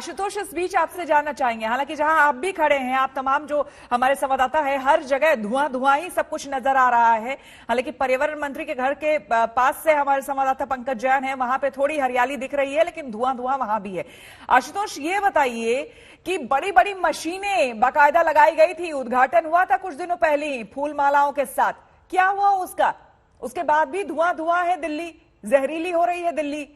आशुतोष, इस बीच आपसे जानना चाहेंगे, हालांकि जहां आप भी खड़े हैं, आप तमाम जो हमारे संवाददाता है, हर जगह धुआं धुआं ही सब कुछ नजर आ रहा है। हालांकि पर्यावरण मंत्री के घर के पास से हमारे संवाददाता पंकज जैन है, वहां पे थोड़ी हरियाली दिख रही है, लेकिन धुआं धुआं वहां भी है। आशुतोष, ये बताइए कि बड़ी बड़ी मशीनें बाकायदा लगाई गई थी, उद्घाटन हुआ था कुछ दिनों पहले ही फूल मालाओं के साथ, क्या हुआ उसका? उसके बाद भी धुआं धुआं है, दिल्ली जहरीली हो रही है दिल्ली।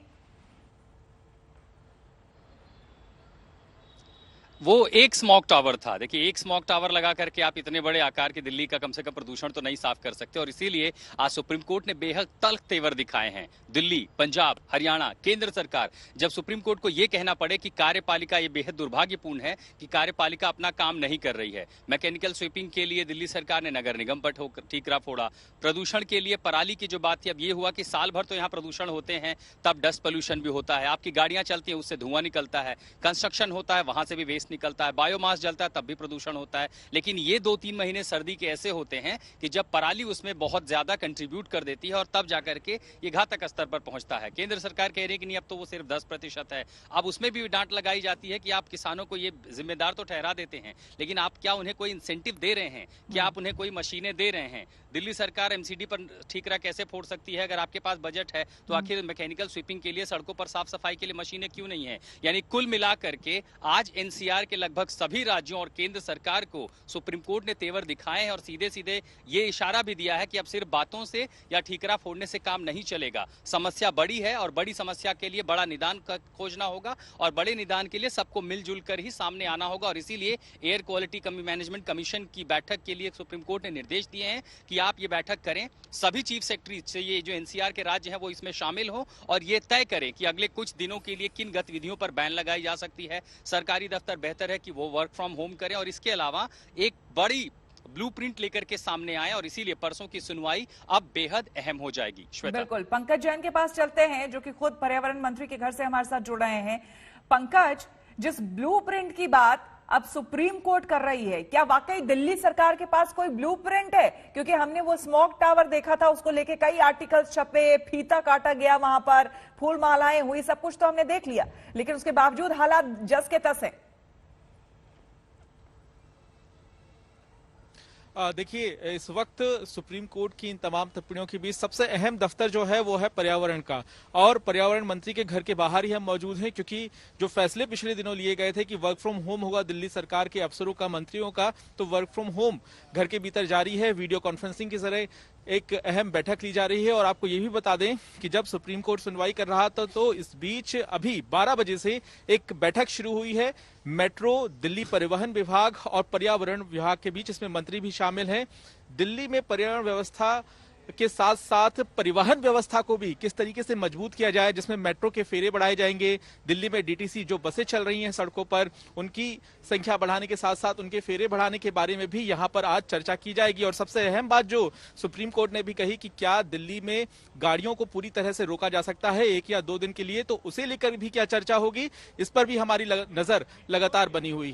वो एक स्मॉग टावर था। देखिए, एक स्मॉग टावर लगा करके आप इतने बड़े आकार की दिल्ली का कम से कम प्रदूषण तो नहीं साफ कर सकते, और इसीलिए आज सुप्रीम कोर्ट ने बेहद तल्ख तेवर दिखाए हैं। दिल्ली, पंजाब, हरियाणा, केंद्र सरकार, जब सुप्रीम कोर्ट को यह कहना पड़े कि कार्यपालिका, ये बेहद दुर्भाग्यपूर्ण है कि कार्यपालिका अपना काम नहीं कर रही है। मैकेनिकल स्वीपिंग के लिए दिल्ली सरकार ने नगर निगम पर ठीकरा फोड़ा। प्रदूषण के लिए पराली की जो बात थी, अब ये हुआ कि साल भर तो यहाँ प्रदूषण होते हैं, तब डस्ट पोल्यूशन भी होता है, आपकी गाड़ियां चलती हैं उससे धुआं निकलता है, कंस्ट्रक्शन होता है वहां से भी वेस्ट निकलता है, बायोमास जलता है तब भी प्रदूषण होता है। लेकिन ये 2-3 महीने सर्दी के ऐसे होते हैं कि जब पराली उसमें बहुत ज्यादा कंट्रीब्यूट कर देती है और तब जाकर के ये घातक स्तर पर पहुंचता है। केंद्र सरकार कह रही है कि नहीं, अब तो वो सिर्फ 10% है। अब उसमें भी डांट लगाई जाती है कि आप किसानों को ये जिम्मेदार तो ठहरा देते हैं, लेकिन आप क्या उन्हें कोई इंसेंटिव दे रहे हैं? क्या आप उन्हें कोई मशीनें दे रहे हैं? दिल्ली सरकार एमसीडी पर ठीकरा कैसे फोड़ सकती है? अगर आपके पास बजट है तो आखिर मैकेनिकल स्वीपिंग के लिए, सड़कों पर साफ सफाई के लिए मशीनें क्यों नहीं है? यानी कुल मिलाकर के आज एनसीआर के लगभग सभी राज्यों और केंद्र सरकार को सुप्रीम कोर्ट ने तेवर दिखाए हैं और सीधे सीधे ये इशारा भी दिया है कि अब सिर्फ बातों से या ठीकरा फोड़ने से काम नहीं चलेगा। समस्या बड़ी है और बड़ी समस्या के लिए बड़ा निदान खोजना होगा, और बड़े निदान के लिए सबको मिलजुल कर ही सामने आना होगा। और इसीलिए एयर क्वालिटी मैनेजमेंट कमीशन की बैठक के लिए सुप्रीम कोर्ट ने निर्देश दिए हैं कि आप ये बैठक करें, सभी चीफ सेक्रेटरी से, ये जो एनसीआर के राज्य हैं वो इसमें शामिल हो और ये तय करें कि अगले कुछ दिनों के लिए किन गतिविधियों पर बैन लगाई जा सकती है। सरकारी दफ्तर बेहतर है कि वो वर्क फ्रॉम होम करें और इसके अलावा एक बड़ी ब्लूप्रिंट लेकर के सामने आए, और इसीलिए परसों की सुनवाई अब बेहद अहम हो जाएगी। श्वेता, बिल्कुल, पंकज जैन के पास चलते हैं, जो कि खुद पर्यावरण मंत्री के घर से हमारे साथ जुड़ रहे हैं। पंकज, जिस ब्लूप्रिंट की बात अब सुप्रीम कोर्ट कर रही है, क्या वाकई दिल्ली सरकार के पास कोई ब्लूप्रिंट है? क्योंकि हमने वो स्मॉग टावर देखा था, उसको लेके कई आर्टिकल्स छपे, फीता काटा गया, वहां पर फूल मालाएं हुई, सब कुछ तो हमने देख लिया, लेकिन उसके बावजूद हालात जस के तस है। देखिए, इस वक्त सुप्रीम कोर्ट की इन तमाम टिप्पणियों के बीच सबसे अहम दफ्तर जो है वो है पर्यावरण का, और पर्यावरण मंत्री के घर के बाहर ही हम मौजूद हैं, क्योंकि जो फैसले पिछले दिनों लिए गए थे कि वर्क फ्रॉम होम होगा दिल्ली सरकार के अफसरों का, मंत्रियों का, तो वर्क फ्रॉम होम घर के भीतर जारी है। वीडियो कॉन्फ्रेंसिंग के जरिए एक अहम बैठक ली जा रही है। और आपको ये भी बता दें कि जब सुप्रीम कोर्ट सुनवाई कर रहा था तो इस बीच अभी 12 बजे से एक बैठक शुरू हुई है मेट्रो, दिल्ली परिवहन विभाग और पर्यावरण विभाग के बीच। इसमें मंत्री भी शामिल हैं। दिल्ली में पर्यावरण व्यवस्था के साथ साथ परिवहन व्यवस्था को भी किस तरीके से मजबूत किया जाए, जिसमें मेट्रो के फेरे बढ़ाए जाएंगे, दिल्ली में डीटीसी जो बसें चल रही हैं सड़कों पर, उनकी संख्या बढ़ाने के साथ साथ उनके फेरे बढ़ाने के बारे में भी यहां पर आज चर्चा की जाएगी। और सबसे अहम बात जो सुप्रीम कोर्ट ने भी कही कि क्या दिल्ली में गाड़ियों को पूरी तरह से रोका जा सकता है 1 या 2 दिन के लिए, तो उसे लेकर भी क्या चर्चा होगी, इस पर भी हमारी नजर लगातार बनी हुई है।